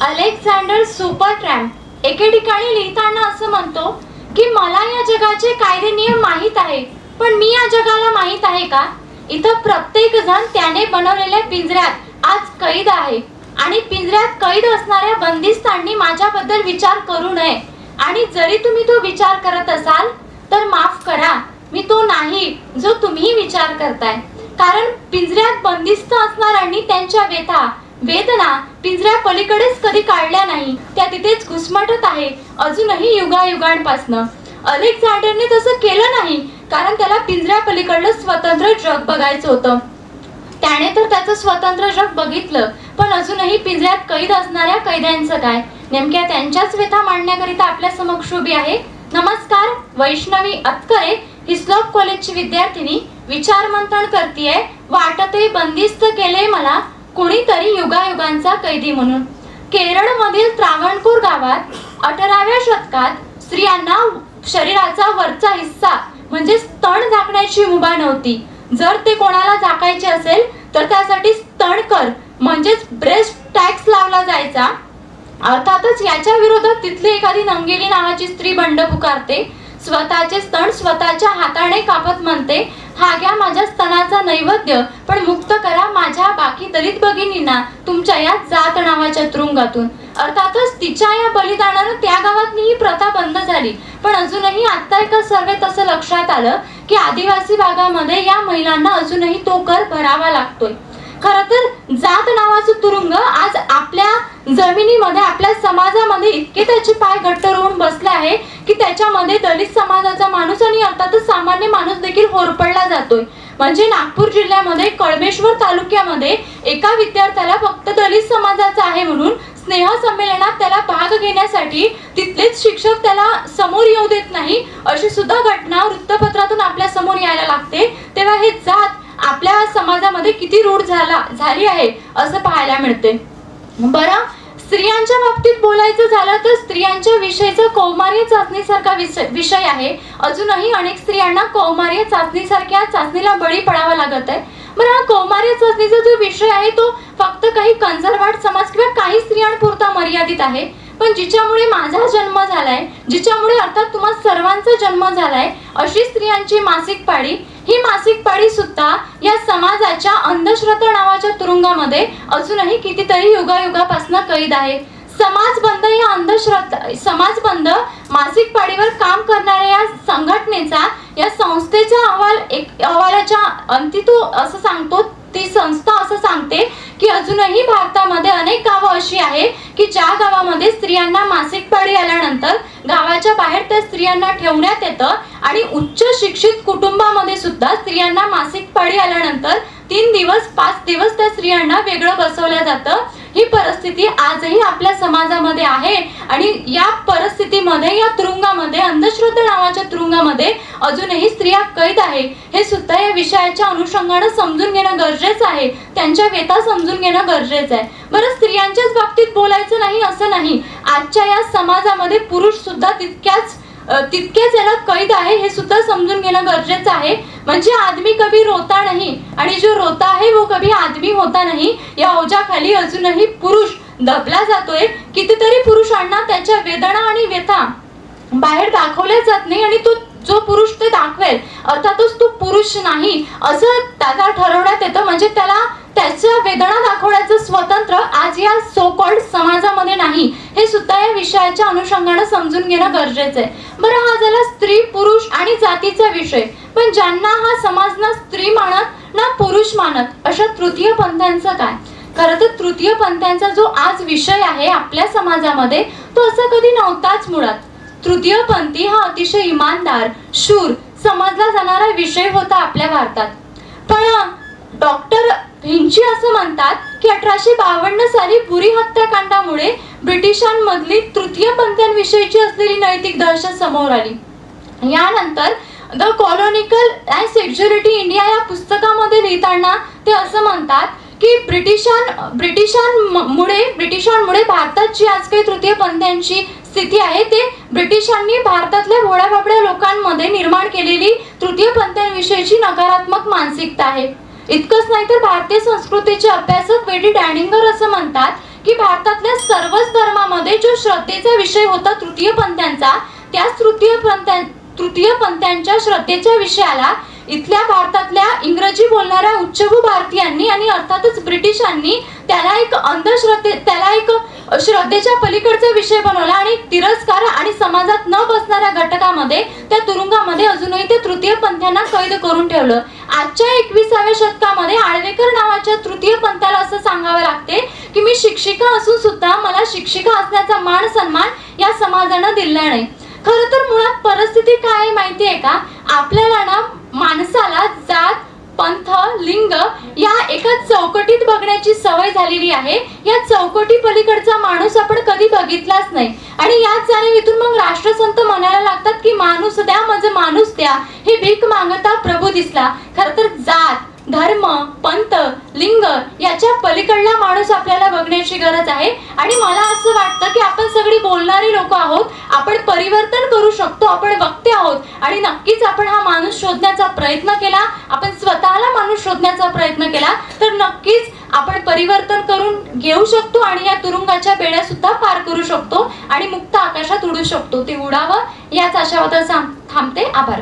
Alexander सुपरट्रॅम्प एके ठिकाणी लिहिताना असं म्हणतो की मला या जगाचे कायदे नियम माहीत आहे, पण मी या जगाला माहीत आहे का? इथं प्रत्येक जण त्याने बनवलेल्या पिंजऱ्यात आज कैद आहे आणि पिंजऱ्यात कैद असणाऱ्या बंदिस्तांनी माझ्याबद्दल विचार करू नये. आणि जरी तुम्ही तो विचार करत असाल तर माफ करा, मी तो नाही जो तुम्ही विचार करताय. कारण पिंजऱ्यात बंदिस्त असणाऱ्यांनी त्यांच्या वेदना पिंजऱ्या पलीकडेच कधी काढल्या नाही, त्या तिथेच घुसमटत आहे अजूनही युगायुगांपासनं. अलेक्झांडरने तसं केलं नाही, कारण त्याला पिंजऱ्या पलीकडलं स्वतंत्र जग बघायचं होतं. त्याने तर त्याचं स्वतंत्र जग बघितलं, पण अजूनही पिंजऱ्यात कैद असणाऱ्या कैद्यांचं काय? नेमक्या त्यांच्याच व्यथा मांडण्याकरिता आपल्या समक्ष उभी आहे. नमस्कार, वैष्णवी अतकरे, हिस्लॉप कॉलेजची विद्यार्थिनी, विचार मंथन करतीये. वाटते बंदिस्त केले मला कुणीतरी युगायुगांचा कैदी म्हणून. केरळमधील त्रावणकोर गावात 18व्या शतकात स्त्रियांना शरीराचा वरचा हिस्सा म्हणजे स्तन झाकण्याची मुभा नव्हती. जर ते कोणाला झाकायचे असेल तर त्यासाठी स्तनकर म्हणजेच ब्रेस्ट टॅक्स लावला जायचा. अर्थातच याच्या विरोधात तिथली एखादी नंगेली नावाची स्त्री बंड पुकारते. स्वतःचे स्तन स्वतःच्या हाताने कापत म्हणते, हा घ्या माझ्या स्तनाचा नैवेद्य, पण मुक्त करा माझ्या बाकी दलित भगिनींना तुमच्या या जात नावाच्या तुरुंगातून. अर्थातच तिच्या या बलिदानानं त्या गावात ही प्रथा बंद झाली. पण अजूनही आता एका सर्वेत असं लक्षात आलं की आदिवासी भागामध्ये या महिलांना अजूनही तो कर भरावा लागतोय. खरं तर जात नावाचं तुरुंग आज आपल्या जमिनीमध्ये आपल्या समाजामध्ये इतके त्याचे पाय घट्ट रोवून बसले आहे की त्याच्यामध्ये दलित समाजाचा माणूस आणि अर्थातच सामान्य माणूस देखील होरपळला जातोय. म्हणजे नागपूर जिल्ह्यामध्ये कळमेश्वर तालुक्यामध्ये एका विद्यार्थ्याला फक्त दलित समाजाचा आहे म्हणून स्नेह संमेलनात त्याला भाग घेण्यासाठी तिथलेच शिक्षक त्याला समोर येऊ देत नाही, अशी सुद्धा घटना वृत्तपत्रातून आपल्या समोर यायला लागते. तेव्हा हे जात आपल्या समाजामध्ये किती रूढ झाली आहे असं पाहायला मिळते. बरं, स्त्रियांच्या बाबतीत बोलायचं झालं तर स्त्रियांच्या विषयीचा कौमार्य चाचणीसारखा विषय आहे. अजूनही अनेक स्त्रियांना कौमार्य चाचणीसारख्या चाचणीला बळी पडावं लागत आहे. बरं, हा कौमार्य चाचणीचा जो विषय आहे तो फक्त काही कंजरवाट समाज किंवा काही स्त्रियांपुरता मर्यादित आहे. पण जिच्यामुळे माझा जन्म झालाय, जिच्यामुळे अर्थात तुम्हा सर्वांचा जन्म झालाय, अशी स्त्रियांची मासिक पाळी, ही मासिक पाळी सुद्धा या समाजाच्या अंधश्रद्धा नावाच्या तुरुंगामध्ये अजूनही कितीतरी युगायुगापासून कैद आहे. समाजबंध मासिक पाळीवर काम करणाऱ्या या संघटनेचा, या संस्थेचा अहवालाच्या अंती तो असं सांगतो, ती संस्था असं सांगते की अजूनही भारतामध्ये अनेक गावं अशी आहे की ज्या गावामध्ये स्त्रियांना मासिक पाळी आल्यानंतर गावाच्या बाहेर त्या स्त्रियांना ठेवण्यात येतं आणि उच्च शिक्षित कुटुंबामध्ये सुद्धा स्त्रियांना मासिक पाळी आल्यानंतर 3 दिवस 5 दिवस त्या स्त्रियांना वेगळं बसवलं जातं. ही परिस्थिती आजही आपल्या समाजामध्ये आहे आणि या परिस्थितीमध्ये, या तुरुंगामध्ये, अंधश्रद्धा नावाच्या तुरुंगामध्ये अजूनही स्त्रिया कैद आहे. हे सुद्धा या विषयाच्या अनुषंगाने समजून घेणं गरजेचं आहे. त्यांच्या व्यथा समजून घेणं गरजेचं आहे. बरं, स्त्रियांच्याच बाबतीत बोलायचं नाही असं नाही. आजच्या या समाजामध्ये पुरुष सुद्धा तितकेच याला कैद आहे, हे सुद्धा समजून घेणं गरजेचं आहे. म्हणजे आदमी कभी रोता नहीं आणि जो रोता है वो कभी आदमी होता नहीं, या ओझ्याखाली अजूनही पुरुष दबला जातोय. कितीतरी पुरुषांना त्याच्या वेदना आणि व्यथा बाहेर दाखवल्या जात नाही आणि तो जो पुरुष ते दाखवेल अर्थातच तो पुरुष नाही असं त्याला ठरवण्यात येतं. म्हणजे त्याला त्याच्या वेदना दाखवण्याचं स्वतंत्र आज या सो कॉल्ड समाजामध्ये नाही. हे सुद्धा या विषयाच्या अनुषंगाने समजून घेणं गरजेचं आहे. बरं, हा झाला स्त्री पुरुष आणि जातीचा विषय. पण ज्यांना हा समाज ना स्त्री मानत ना पुरुष मानत अशा तृतीय पंथांचं काय? खरं तर तृतीय पंथांचा जो आज विषय आहे आपल्या समाजामध्ये तो असा कधी नव्हताच मुळात. तृतीयपंथी हा अतिशय इमानदार, शूर समजला जाणारा विषय होता आपल्या भारतात. पण डॉक्टर भिंची असं म्हणतात की 1852 साली पुरी हत्याकांडामुळे ब्रिटिशांमधली तृतीय पंथांविषयीची असलेली नैतिक दहशत समोर आली. यानंतर द कॉलोनिकल अँड सेक्युरिटी इंडिया या पुस्तकामध्ये लिहिताना ते असं म्हणतात की ब्रिटिशांमुळे भारतात जी आज काही तृतीय पंथांची स्थिती आहे ते ब्रिटिशांनी भारतातल्या भोळ्या बाबड्या लोकांमध्ये निर्माण केलेली तृतीय पंथांविषयीची नकारात्मक मानसिकता आहे. इतकंच नाही तर भारतीय संस्कृतीचे अभ्यासक वेडी डॅनिंगर असं म्हणतात की भारतातल्या सर्वच धर्मामध्ये जो श्रद्धेचा विषय होता तृतीयपंथ्यांचा, त्याच तृतीयपंथ्यांच्या श्रद्धेच्या विषयाला इथल्या भारतातल्या इंग्रजी बोलणाऱ्या उच्चभू भारतीयांनी आणि अर्थातच ब्रिटिशांनी त्याला एक श्रद्धेच्या पलीकडचा विषय बनवला आणि तिरस्कार आणि समाजात न बसणाऱ्या घटकामध्ये त्या तुरुंगामध्ये अजूनही ते तृतीयपंथ्यांना कैद करून ठेवलं. आजच्या 21व्या शतकामध्ये आळवेकर नावाच्या तृतीयपंथाला असं सांगावं लागते की मी शिक्षिका असून सुद्धा मला शिक्षिका असण्याचा मान सन्मान या समाजानं दिला नाही. खरं तर मुळात परिस्थिती काय आहे माहिती आहे का? आपल्याला ना माणसाला जात, पंथ, लिंग या एका चौकटीत बघण्याची सवय झालेली आहे. या चौकटी पलीकडचा माणूस आपण कधी बघितलाच नाही आणि याच जाणीवीतून मग राष्ट्रसंत म्हणायला लागतात की माणूस द्या माझं माणूस द्या, हे भीक मागता प्रभू दिसला. खरं तर जात, धर्म, पंथ, लिंग याच्या पलीकडला माणूस आपल्याला बघण्याची गरज आहे. आणि मला असं वाटतं की आपण सगळी बोलणारी लोक आहोत, आपण परिवर्तन करू शकतो, आपण वक्ते आहोत आणि नक्कीच आपण हा माणूस शोधण्याचा प्रयत्न केला, आपण स्वतःला माणूस शोधण्याचा प्रयत्न केला तर नक्कीच आपण परिवर्तन करून घेऊ शकतो आणि या तुरुंगाच्या बेड्या सुद्धा पार करू शकतो आणि मुक्त आकाशात उडू शकतो. ते उडावं याच आशावादात थांबते. आभार.